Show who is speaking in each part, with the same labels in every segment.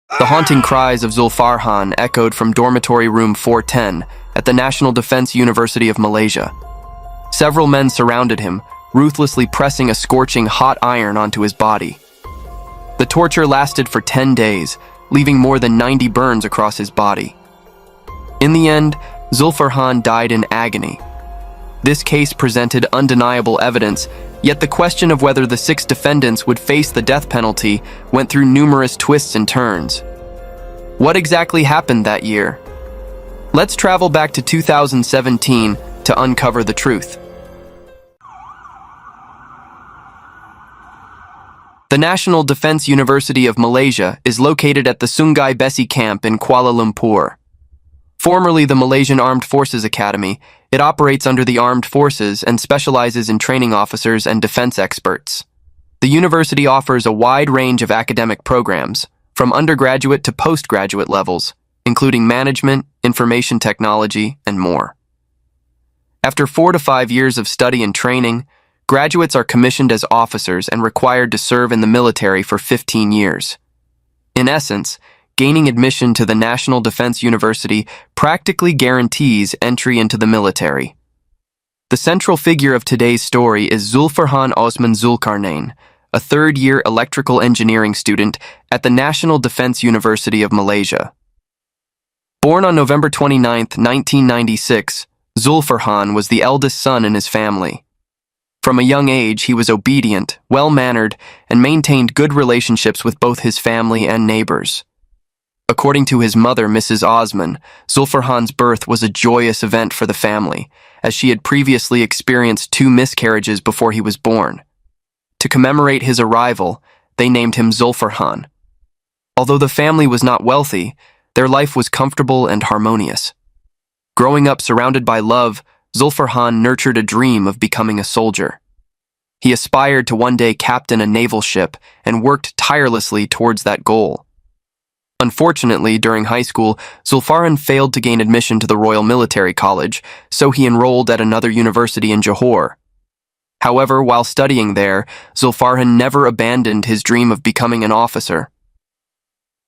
Speaker 1: The haunting cries of Zulfarhan echoed from dormitory room 410 at the National Defense University of Malaysia. Several men surrounded him, ruthlessly pressing a scorching hot iron onto his body. The torture lasted for 10 days, leaving more than 90 burns across his body. In the end, Zulfarhan died in agony. This case presented undeniable evidence, yet the question of whether the 6 defendants would face the death penalty went through numerous twists and turns. What exactly happened that year? Let's travel back to 2017 to uncover the truth. The National Defense University of Malaysia is located at the Sungai Besi camp in Kuala Lumpur. Formerly the Malaysian Armed Forces Academy, it operates under the Armed Forces and specializes in training officers and defense experts. The university offers a wide range of academic programs, from undergraduate to postgraduate levels, including management, information technology, and more. After 4 to 5 years of study and training, graduates are commissioned as officers and required to serve in the military for 15 years. In essence, gaining admission to the National Defense University practically guarantees entry into the military. The central figure of today's story is Zulfarhan Osman Zulkarnain, a third-year electrical engineering student at the National Defense University of Malaysia. Born on November 29, 1996, Zulfarhan was the eldest son in his family. From a young age, he was obedient, well-mannered, and maintained good relationships with both his family and neighbors. According to his mother, Mrs. Osman, Zulfarhan's birth was a joyous event for the family, as she had previously experienced 2 miscarriages before he was born. To commemorate his arrival, they named him Zulfarhan. Although the family was not wealthy, their life was comfortable and harmonious. Growing up surrounded by love, Zulfarhan nurtured a dream of becoming a soldier. He aspired to one day captain a naval ship and worked tirelessly towards that goal. Unfortunately, during high school, Zulfarhan failed to gain admission to the Royal Military College, so he enrolled at another university in Johor. However, while studying there, Zulfarhan never abandoned his dream of becoming an officer.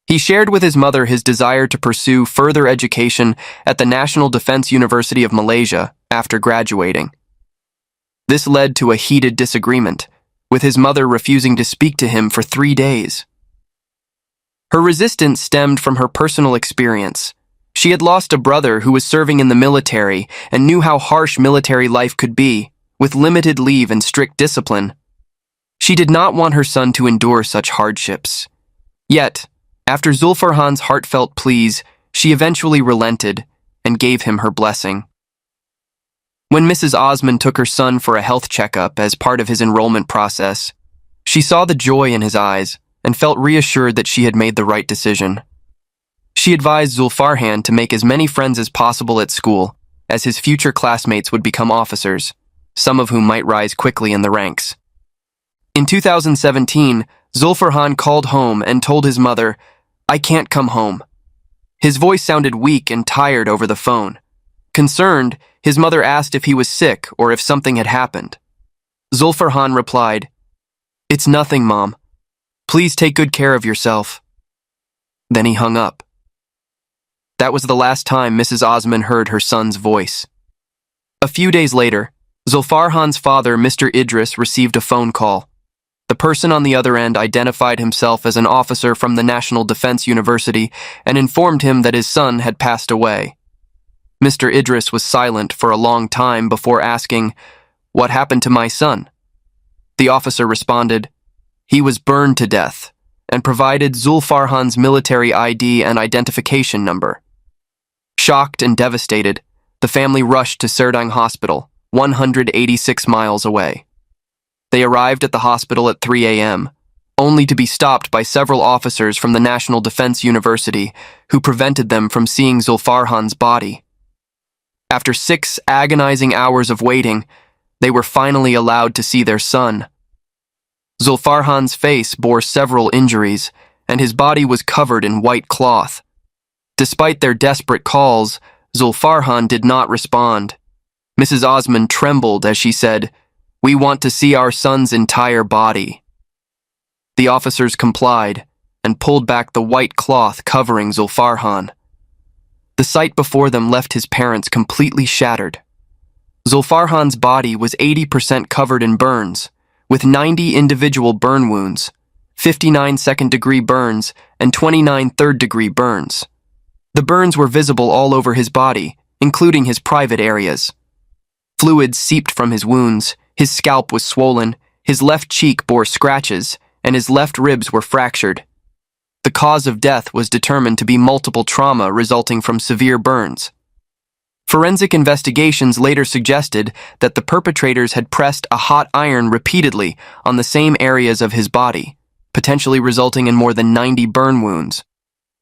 Speaker 1: He shared with his mother his desire to pursue further education at the National Defense University of Malaysia after graduating. This led to a heated disagreement, with his mother refusing to speak to him for 3 days. Her resistance stemmed from her personal experience. She had lost a brother who was serving in the military and knew how harsh military life could be, with limited leave and strict discipline. She did not want her son to endure such hardships. Yet, after Zulfarhan's heartfelt pleas, she eventually relented and gave him her blessing. When Mrs. Osman took her son for a health checkup as part of his enrollment process, she saw the joy in his eyes and felt reassured that she had made the right decision. She advised Zulfarhan to make as many friends as possible at school, as his future classmates would become officers, some of whom might rise quickly in the ranks. In 2017, Zulfarhan called home and told his mother, "I can't come home." His voice sounded weak and tired over the phone. Concerned, his mother asked if he was sick or if something had happened. Zulfarhan replied, "It's nothing, Mom. Please take good care of yourself." Then he hung up. That was the last time Mrs. Osman heard her son's voice. A few days later, Zulfarhan's father, Mr. Idris, received a phone call. The person on the other end identified himself as an officer from the National Defense University and informed him that his son had passed away. Mr. Idris was silent for a long time before asking, "What happened to my son?" The officer responded, "He was burned to death," and provided Zulfarhan's military ID and identification number. Shocked and devastated, the family rushed to Serdang Hospital, 186 miles away. They arrived at the hospital at 3 a.m., only to be stopped by several officers from the National Defense University who prevented them from seeing Zulfarhan's body. After 6 agonizing hours of waiting, they were finally allowed to see their son. Zulfarhan's face bore several injuries, and his body was covered in white cloth. Despite their desperate calls, Zulfarhan did not respond. Mrs. Osman trembled as she said, "We want to see our son's entire body." The officers complied, and pulled back the white cloth covering Zulfarhan. The sight before them left his parents completely shattered. Zulfarhan's body was 80% covered in burns, with 90 individual burn wounds, 59 second-degree burns, and 29 third-degree burns. The burns were visible all over his body, including his private areas. Fluids seeped from his wounds, his scalp was swollen, his left cheek bore scratches, and his left ribs were fractured. The cause of death was determined to be multiple trauma resulting from severe burns. Forensic investigations later suggested that the perpetrators had pressed a hot iron repeatedly on the same areas of his body, potentially resulting in more than 90 burn wounds.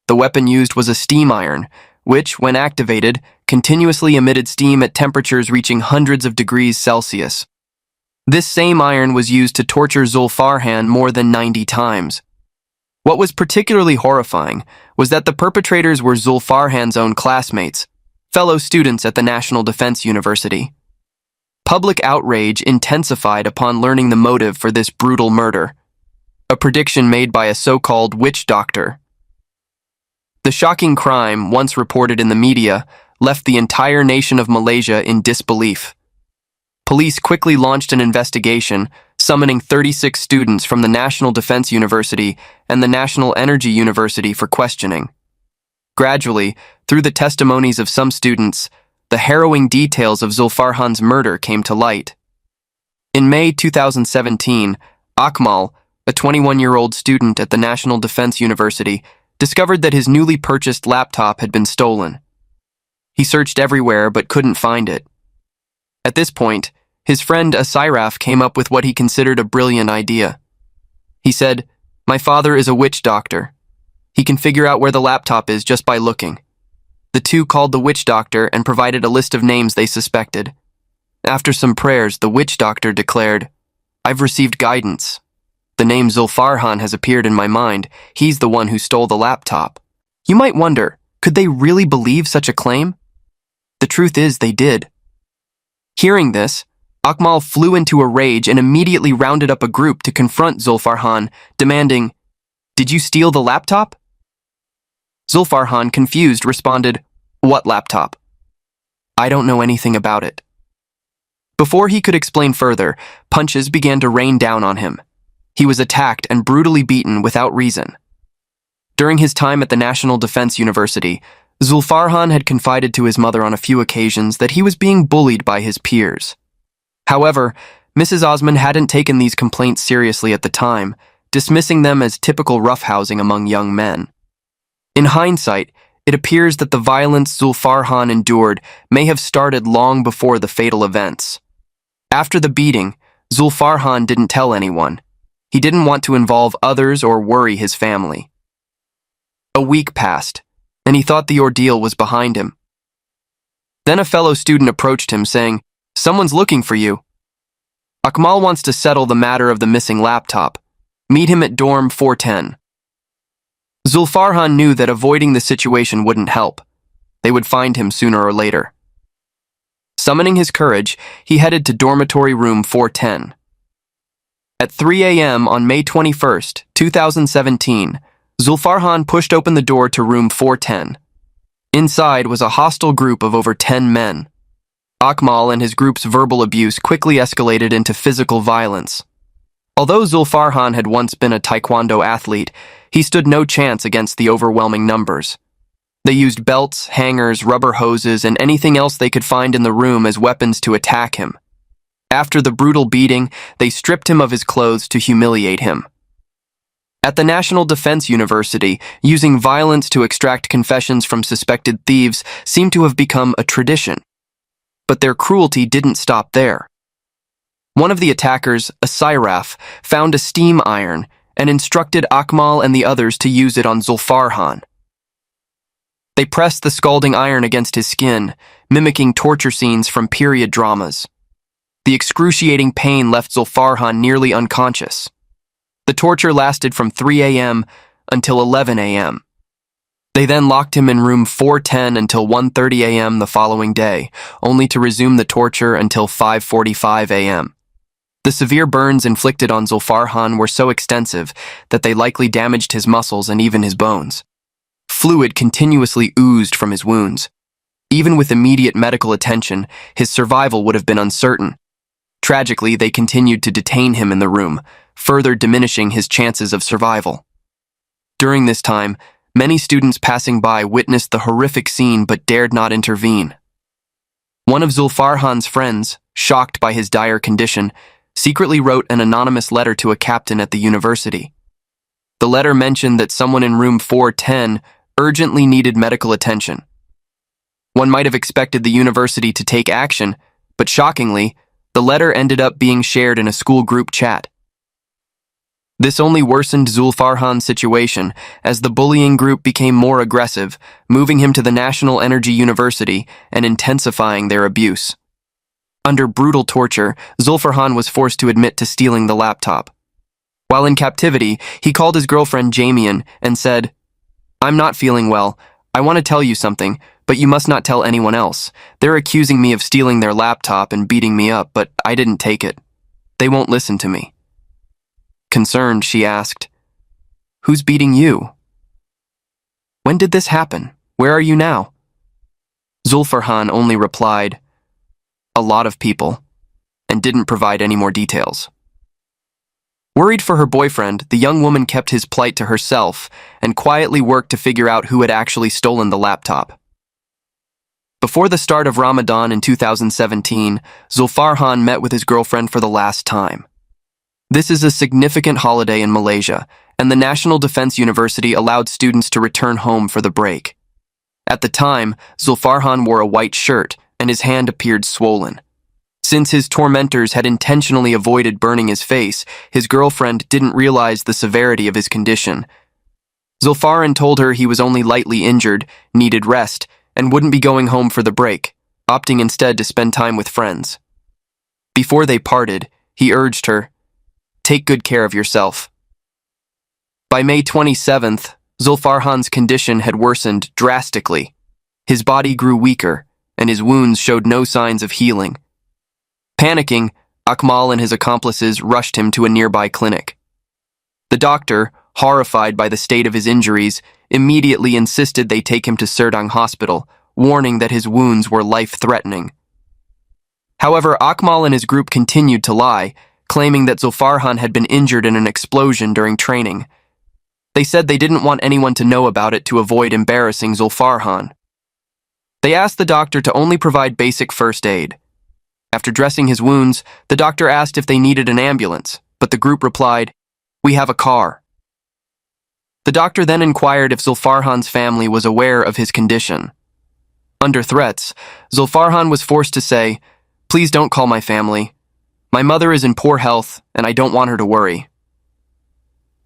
Speaker 1: The weapon used was a steam iron, which, when activated, continuously emitted steam at temperatures reaching hundreds of degrees Celsius. This same iron was used to torture Zulfarhan more than 90 times. What was particularly horrifying was that the perpetrators were Zulfarhan's own classmates, fellow students at the National Defense University. Public outrage intensified upon learning the motive for this brutal murder, a prediction made by a so-called witch doctor. The shocking crime, once reported in the media, left the entire nation of Malaysia in disbelief. Police quickly launched an investigation, summoning 36 students from the National Defense University and the National Energy University for questioning. Gradually, through the testimonies of some students, the harrowing details of Zulfarhan's murder came to light. In May 2017, Akmal, a 21-year-old student at the National Defense University, discovered that his newly purchased laptop had been stolen. He searched everywhere but couldn't find it. At this point, his friend Asiraf came up with what he considered a brilliant idea. He said, "My father is a witch doctor. He can figure out where the laptop is just by looking." The two called the witch doctor and provided a list of names they suspected. After some prayers, the witch doctor declared, "I've received guidance. The name Zulfarhan has appeared in my mind. He's the one who stole the laptop." You might wonder, could they really believe such a claim? The truth is they did. Hearing this, Akmal flew into a rage and immediately rounded up a group to confront Zulfarhan, demanding, "Did you steal the laptop?" Zulfarhan, confused, responded, "What laptop? I don't know anything about it." Before he could explain further, punches began to rain down on him. He was attacked and brutally beaten without reason. During his time at the National Defense University, Zulfarhan had confided to his mother on a few occasions that he was being bullied by his peers. However, Mrs. Osman hadn't taken these complaints seriously at the time, dismissing them as typical roughhousing among young men. In hindsight, it appears that the violence Zulfarhan endured may have started long before the fatal events. After the beating, Zulfarhan didn't tell anyone. He didn't want to involve others or worry his family. A week passed, and he thought the ordeal was behind him. Then a fellow student approached him, saying, "Someone's looking for you. Akmal wants to settle the matter of the missing laptop. Meet him at dorm 410. Zulfarhan knew that avoiding the situation wouldn't help. They would find him sooner or later. Summoning his courage, he headed to dormitory room 410. At 3 a.m. on May 21st, 2017, Zulfarhan pushed open the door to room 410. Inside was a hostile group of over 10 men. Akmal and his group's verbal abuse quickly escalated into physical violence. Although Zulfarhan had once been a taekwondo athlete, he stood no chance against the overwhelming numbers. They used belts, hangers, rubber hoses, and anything else they could find in the room as weapons to attack him. After the brutal beating, they stripped him of his clothes to humiliate him. At the National Defense University, using violence to extract confessions from suspected thieves seemed to have become a tradition. But their cruelty didn't stop there. One of the attackers, Asiraf, found a steam iron and instructed Akmal and the others to use it on Zulfarhan. They pressed the scalding iron against his skin, mimicking torture scenes from period dramas. The excruciating pain left Zulfarhan nearly unconscious. The torture lasted from 3 a.m. until 11 a.m. They then locked him in room 410 until 1:30 a.m. the following day, only to resume the torture until 5:45 a.m. The severe burns inflicted on Zulfarhan were so extensive that they likely damaged his muscles and even his bones. Fluid continuously oozed from his wounds. Even with immediate medical attention, his survival would have been uncertain. Tragically, they continued to detain him in the room, further diminishing his chances of survival. During this time, many students passing by witnessed the horrific scene but dared not intervene. One of Zulfarhan's friends, shocked by his dire condition, secretly wrote an anonymous letter to a captain at the university. The letter mentioned that someone in room 410 urgently needed medical attention. One might have expected the university to take action, but shockingly, the letter ended up being shared in a school group chat. This only worsened Zulfarhan's situation as the bullying group became more aggressive, moving him to the National Energy University and intensifying their abuse. Under brutal torture, Zulfarhan was forced to admit to stealing the laptop. While in captivity, he called his girlfriend Jamian and said, "I'm not feeling well. I want to tell you something, but you must not tell anyone else. They're accusing me of stealing their laptop and beating me up, but I didn't take it. They won't listen to me." Concerned, she asked, "Who's beating you? When did this happen? Where are you now?" Zulfarhan only replied, "A lot of people," and didn't provide any more details. Worried for her boyfriend, the young woman kept his plight to herself and quietly worked to figure out who had actually stolen the laptop. Before the start of Ramadan in 2017, Zulfarhan met with his girlfriend for the last time. This is a significant holiday in Malaysia, and the National Defense University allowed students to return home for the break. At the time, Zulfarhan wore a white shirt, and his hand appeared swollen. Since his tormentors had intentionally avoided burning his face, his girlfriend didn't realize the severity of his condition. Zulfarhan told her he was only lightly injured, needed rest, and wouldn't be going home for the break, opting instead to spend time with friends. Before they parted, he urged her, "Take good care of yourself." By May 27th, Zulfarhan's condition had worsened drastically. His body grew weaker, and his wounds showed no signs of healing. Panicking, Akmal and his accomplices rushed him to a nearby clinic. The doctor, horrified by the state of his injuries, immediately insisted they take him to Serdang Hospital, warning that his wounds were life-threatening. However, Akmal and his group continued to lie, claiming that Zulfarhan had been injured in an explosion during training. They said they didn't want anyone to know about it to avoid embarrassing Zulfarhan. They asked the doctor to only provide basic first aid. After dressing his wounds, the doctor asked if they needed an ambulance, but the group replied, "We have a car." The doctor then inquired if Zulfarhan's family was aware of his condition. Under threats, Zulfarhan was forced to say, "Please don't call my family. My mother is in poor health, and I don't want her to worry."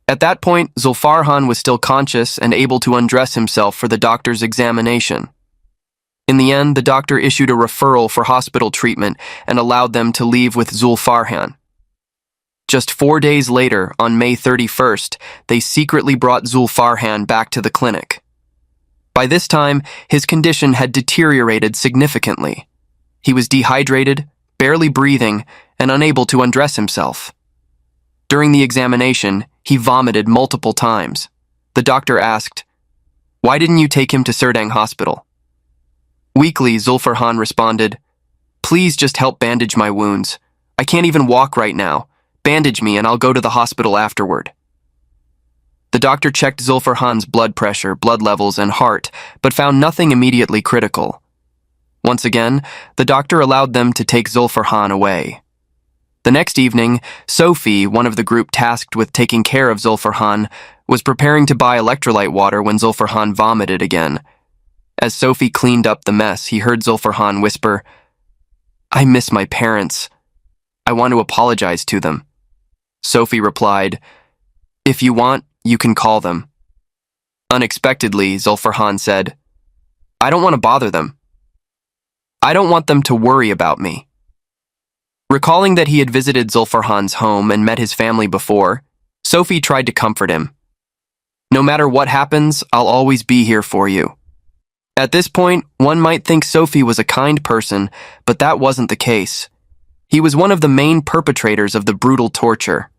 Speaker 1: At that point, Zulfarhan was still conscious and able to undress himself for the doctor's examination. In the end, the doctor issued a referral for hospital treatment and allowed them to leave with Zulfarhan. Just 4 days later, on May 31st, they secretly brought Zulfarhan back to the clinic. By this time, his condition had deteriorated significantly. He was dehydrated, barely breathing, and unable to undress himself. During the examination, he vomited multiple times. The doctor asked, "Why didn't you take him to Serdang Hospital?" Weakly, Zulfarhan responded, "Please just help bandage my wounds. I can't even walk right now. Bandage me and I'll go to the hospital afterward." The doctor checked Zulfarhan's blood pressure, blood levels, and heart, but found nothing immediately critical. Once again, the doctor allowed them to take Zulfarhan away. The next evening, Sophie, one of the group tasked with taking care of Zulfarhan, was preparing to buy electrolyte water when Zulfarhan vomited again. As Sophie cleaned up the mess, he heard Zulfarhan whisper, "I miss my parents. I want to apologize to them." Sophie replied, "If you want, you can call them." Unexpectedly, Zulfarhan said, "I don't want to bother them. I don't want them to worry about me." Recalling that he had visited Zulfarhan's home and met his family before, Sophie tried to comfort him. "No matter what happens, I'll always be here for you." At this point, one might think Sophie was a kind person, but that wasn't the case. He was one of the main perpetrators of the brutal torture.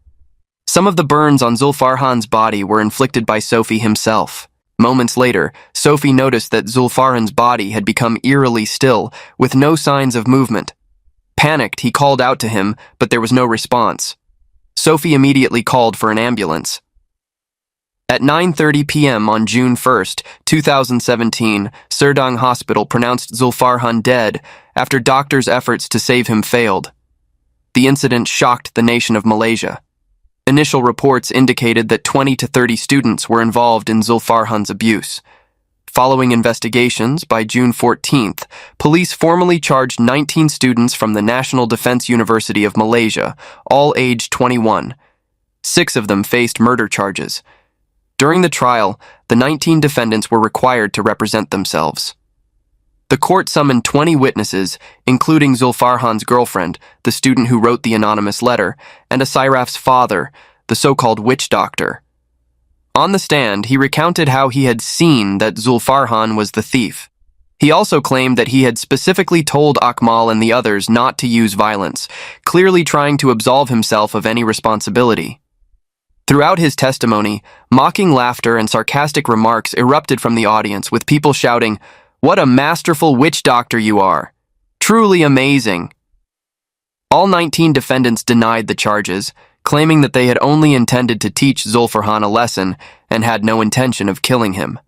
Speaker 1: Some of the burns on Zulfarhan's body were inflicted by Sophie himself. Moments later, Sophie noticed that Zulfarhan's body had become eerily still, with no signs of movement. Panicked, he called out to him, but there was no response. Sophie immediately called for an ambulance. At 9:30 p.m. on June 1st, 2017, Serdang Hospital pronounced Zulfarhan dead after doctors' efforts to save him failed. The incident shocked the nation of Malaysia. Initial reports indicated that 20 to 30 students were involved in Zulfarhan's abuse. Following investigations, by June 14th, police formally charged 19 students from the National Defense University of Malaysia, all aged 21. 6 of them faced murder charges. During the trial, the 19 defendants were required to represent themselves. The court summoned 20 witnesses, including Zulfarhan's girlfriend, the student who wrote the anonymous letter, and Asyraf's father, the so-called witch doctor. On the stand, he recounted how he had seen that Zulfarhan was the thief. He also claimed that he had specifically told Akmal and the others not to use violence, clearly trying to absolve himself of any responsibility. Throughout his testimony, mocking laughter and sarcastic remarks erupted from the audience, with people shouting, "What a masterful witch doctor you are! Truly amazing!" All 19 defendants denied the charges, claiming that they had only intended to teach Zulfarhan a lesson and had no intention of killing him.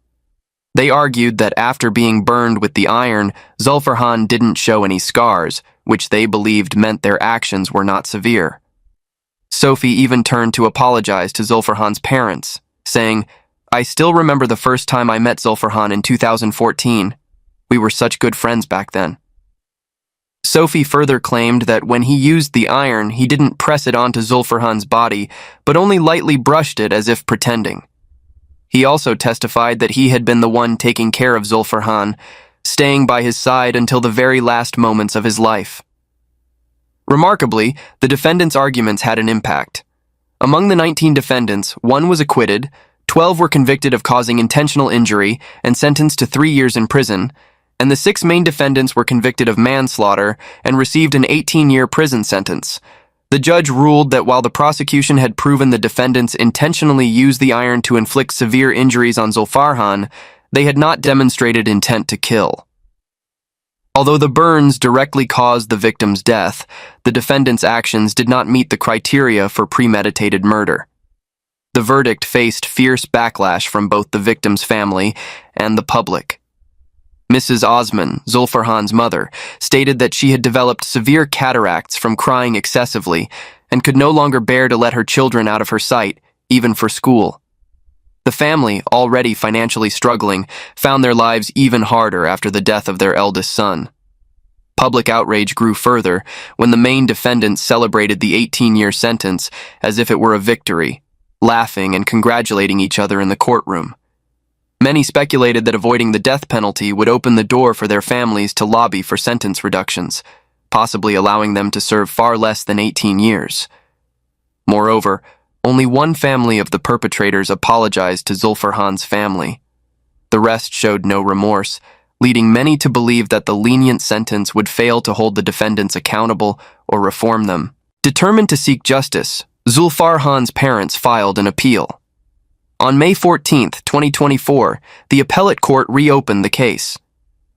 Speaker 1: They argued that after being burned with the iron, Zulfarhan didn't show any scars, which they believed meant their actions were not severe. Sophie even turned to apologize to Zulfarhan's parents, saying, "I still remember the first time I met Zulfarhan in 2014. We were such good friends back then." Sophie further claimed that when he used the iron, he didn't press it onto Zulfarhan's body, but only lightly brushed it as if pretending. He also testified that he had been the one taking care of Zulfarhan, staying by his side until the very last moments of his life. Remarkably, the defendants' arguments had an impact. Among the 19 defendants, 1 was acquitted, 12 were convicted of causing intentional injury and sentenced to 3 years in prison, and the 6 main defendants were convicted of manslaughter and received an 18-year prison sentence. The judge ruled that while the prosecution had proven the defendants intentionally used the iron to inflict severe injuries on Zulfarhan, they had not demonstrated intent to kill. Although the burns directly caused the victim's death, the defendants' actions did not meet the criteria for premeditated murder. The verdict faced fierce backlash from both the victim's family and the public. Mrs. Osman, Zulfarhan's mother, stated that she had developed severe cataracts from crying excessively and could no longer bear to let her children out of her sight, even for school. The family, already financially struggling, found their lives even harder after the death of their eldest son. Public outrage grew further when the main defendants celebrated the 18-year sentence as if it were a victory, laughing and congratulating each other in the courtroom. Many speculated that avoiding the death penalty would open the door for their families to lobby for sentence reductions, possibly allowing them to serve far less than 18 years. Moreover, only one family of the perpetrators apologized to Zulfarhan's family. The rest showed no remorse, leading many to believe that the lenient sentence would fail to hold the defendants accountable or reform them. Determined to seek justice, Zulfarhan's parents filed an appeal. On May 14, 2024, the appellate court reopened the case.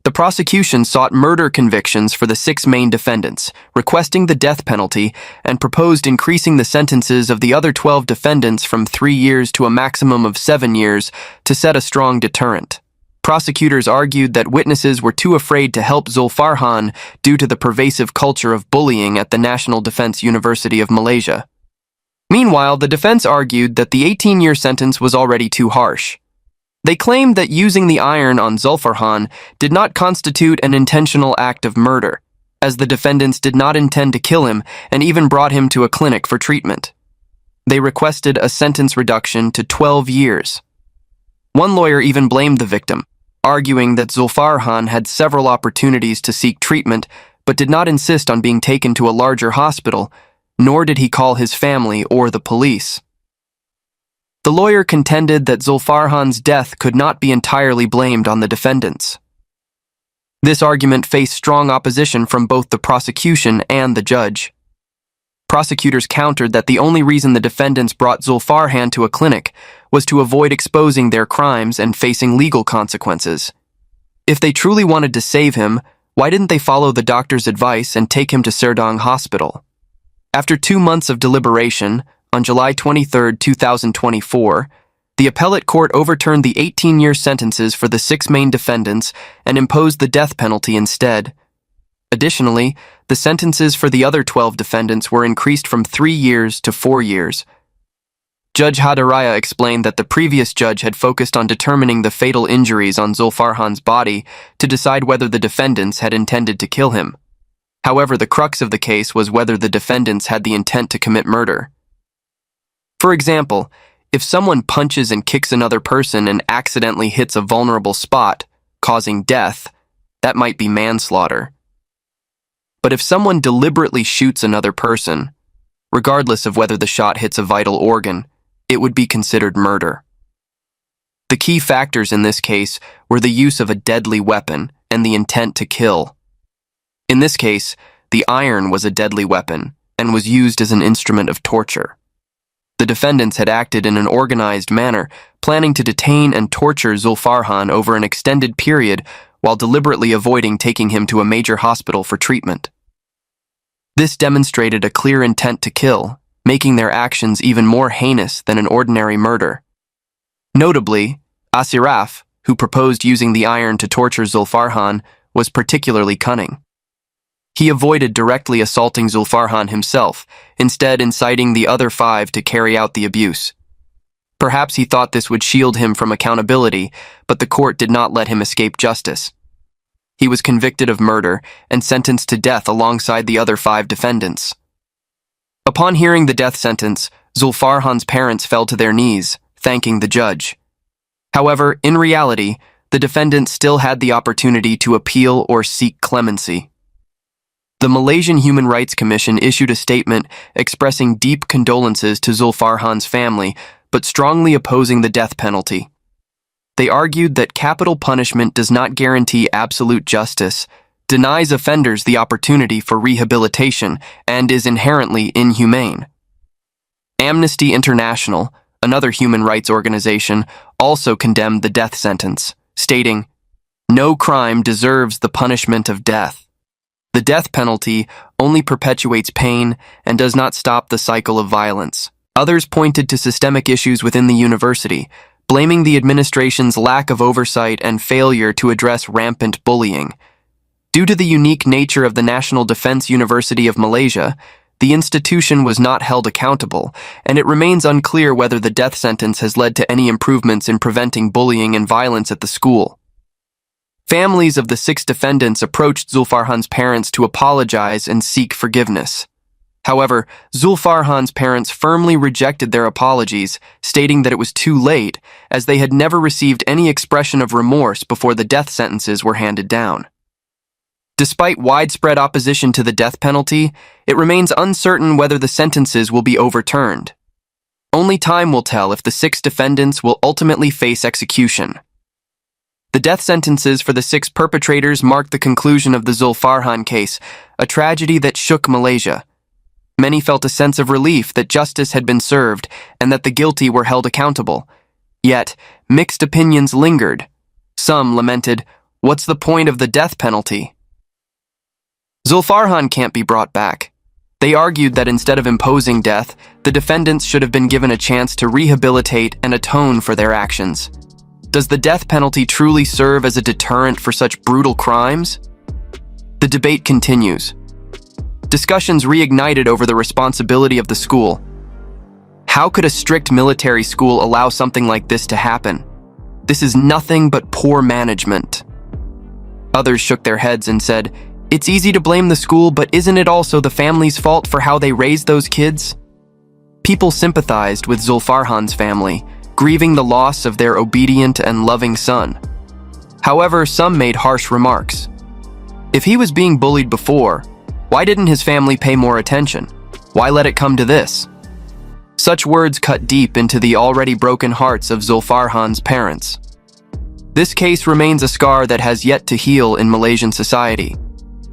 Speaker 1: The prosecution sought murder convictions for the 6 main defendants, requesting the death penalty, and proposed increasing the sentences of the other 12 defendants from 3 years to a maximum of 7 years to set a strong deterrent. Prosecutors argued that witnesses were too afraid to help Zulfarhan due to the pervasive culture of bullying at the National Defense University of Malaysia. Meanwhile, the defense argued that the 18-year sentence was already too harsh. They claimed that using the iron on Zulfarhan did not constitute an intentional act of murder, as the defendants did not intend to kill him and even brought him to a clinic for treatment. They requested a sentence reduction to 12 years. One lawyer even blamed the victim, arguing that Zulfarhan had several opportunities to seek treatment but did not insist on being taken to a larger hospital, nor did he call his family or the police. The lawyer contended that Zulfarhan's death could not be entirely blamed on the defendants. This argument faced strong opposition from both the prosecution and the judge. Prosecutors countered that the only reason the defendants brought Zulfarhan to a clinic was to avoid exposing their crimes and facing legal consequences. If they truly wanted to save him, why didn't they follow the doctor's advice and take him to Serdang Hospital? After 2 months of deliberation, on July 23, 2024, the appellate court overturned the 18-year sentences for the 6 main defendants and imposed the death penalty instead. Additionally, the sentences for the other 12 defendants were increased from 3 years to 4 years. Judge Hadaraya explained that the previous judge had focused on determining the fatal injuries on Zulfarhan's body to decide whether the defendants had intended to kill him. However, the crux of the case was whether the defendants had the intent to commit murder. For example, if someone punches and kicks another person and accidentally hits a vulnerable spot, causing death, that might be manslaughter. But if someone deliberately shoots another person, regardless of whether the shot hits a vital organ, it would be considered murder. The key factors in this case were the use of a deadly weapon and the intent to kill. In this case, the iron was a deadly weapon and was used as an instrument of torture. The defendants had acted in an organized manner, planning to detain and torture Zulfarhan over an extended period while deliberately avoiding taking him to a major hospital for treatment. This demonstrated a clear intent to kill, making their actions even more heinous than an ordinary murder. Notably, Asiraf, who proposed using the iron to torture Zulfarhan, was particularly cunning. He avoided directly assaulting Zulfarhan himself, instead inciting the other 5 to carry out the abuse. Perhaps he thought this would shield him from accountability, but the court did not let him escape justice. He was convicted of murder and sentenced to death alongside the other 5 defendants. Upon hearing the death sentence, Zulfarhan's parents fell to their knees, thanking the judge. However, in reality, the defendants still had the opportunity to appeal or seek clemency. The Malaysian Human Rights Commission issued a statement expressing deep condolences to Zulfarhan's family, but strongly opposing the death penalty. They argued that capital punishment does not guarantee absolute justice, denies offenders the opportunity for rehabilitation, and is inherently inhumane. Amnesty International, another human rights organization, also condemned the death sentence, stating, "No crime deserves the punishment of death. The death penalty only perpetuates pain and does not stop the cycle of violence." Others pointed to systemic issues within the university, blaming the administration's lack of oversight and failure to address rampant bullying. Due to the unique nature of the National Defense University of Malaysia, the institution was not held accountable, and it remains unclear whether the death sentence has led to any improvements in preventing bullying and violence at the school. Families of the 6 defendants approached Zulfarhan's parents to apologize and seek forgiveness. However, Zulfarhan's parents firmly rejected their apologies, stating that it was too late, as they had never received any expression of remorse before the death sentences were handed down. Despite widespread opposition to the death penalty, it remains uncertain whether the sentences will be overturned. Only time will tell if the 6 defendants will ultimately face execution. The death sentences for the 6 perpetrators marked the conclusion of the Zulfarhan case, a tragedy that shook Malaysia. Many felt a sense of relief that justice had been served and that the guilty were held accountable. Yet, mixed opinions lingered. Some lamented, "What's the point of the death penalty?" Zulfarhan can't be brought back. They argued that instead of imposing death, the defendants should have been given a chance to rehabilitate and atone for their actions. Does the death penalty truly serve as a deterrent for such brutal crimes? The debate continues. Discussions reignited over the responsibility of the school. How could a strict military school allow something like this to happen? This is nothing but poor management. Others shook their heads and said, "It's easy to blame the school, but isn't it also the family's fault for how they raised those kids?" People sympathized with Zulfarhan's family, grieving the loss of their obedient and loving son. However, some made harsh remarks. If he was being bullied before, why didn't his family pay more attention? Why let it come to this? Such words cut deep into the already broken hearts of Zulfarhan's parents. This case remains a scar that has yet to heal in Malaysian society.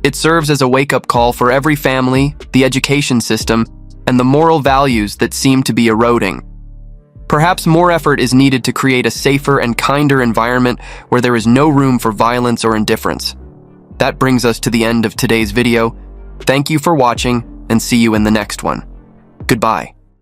Speaker 1: It serves as a wake-up call for every family, the education system, and the moral values that seem to be eroding. Perhaps more effort is needed to create a safer and kinder environment where there is no room for violence or indifference. That brings us to the end of today's video. Thank you for watching, and see you in the next one. Goodbye.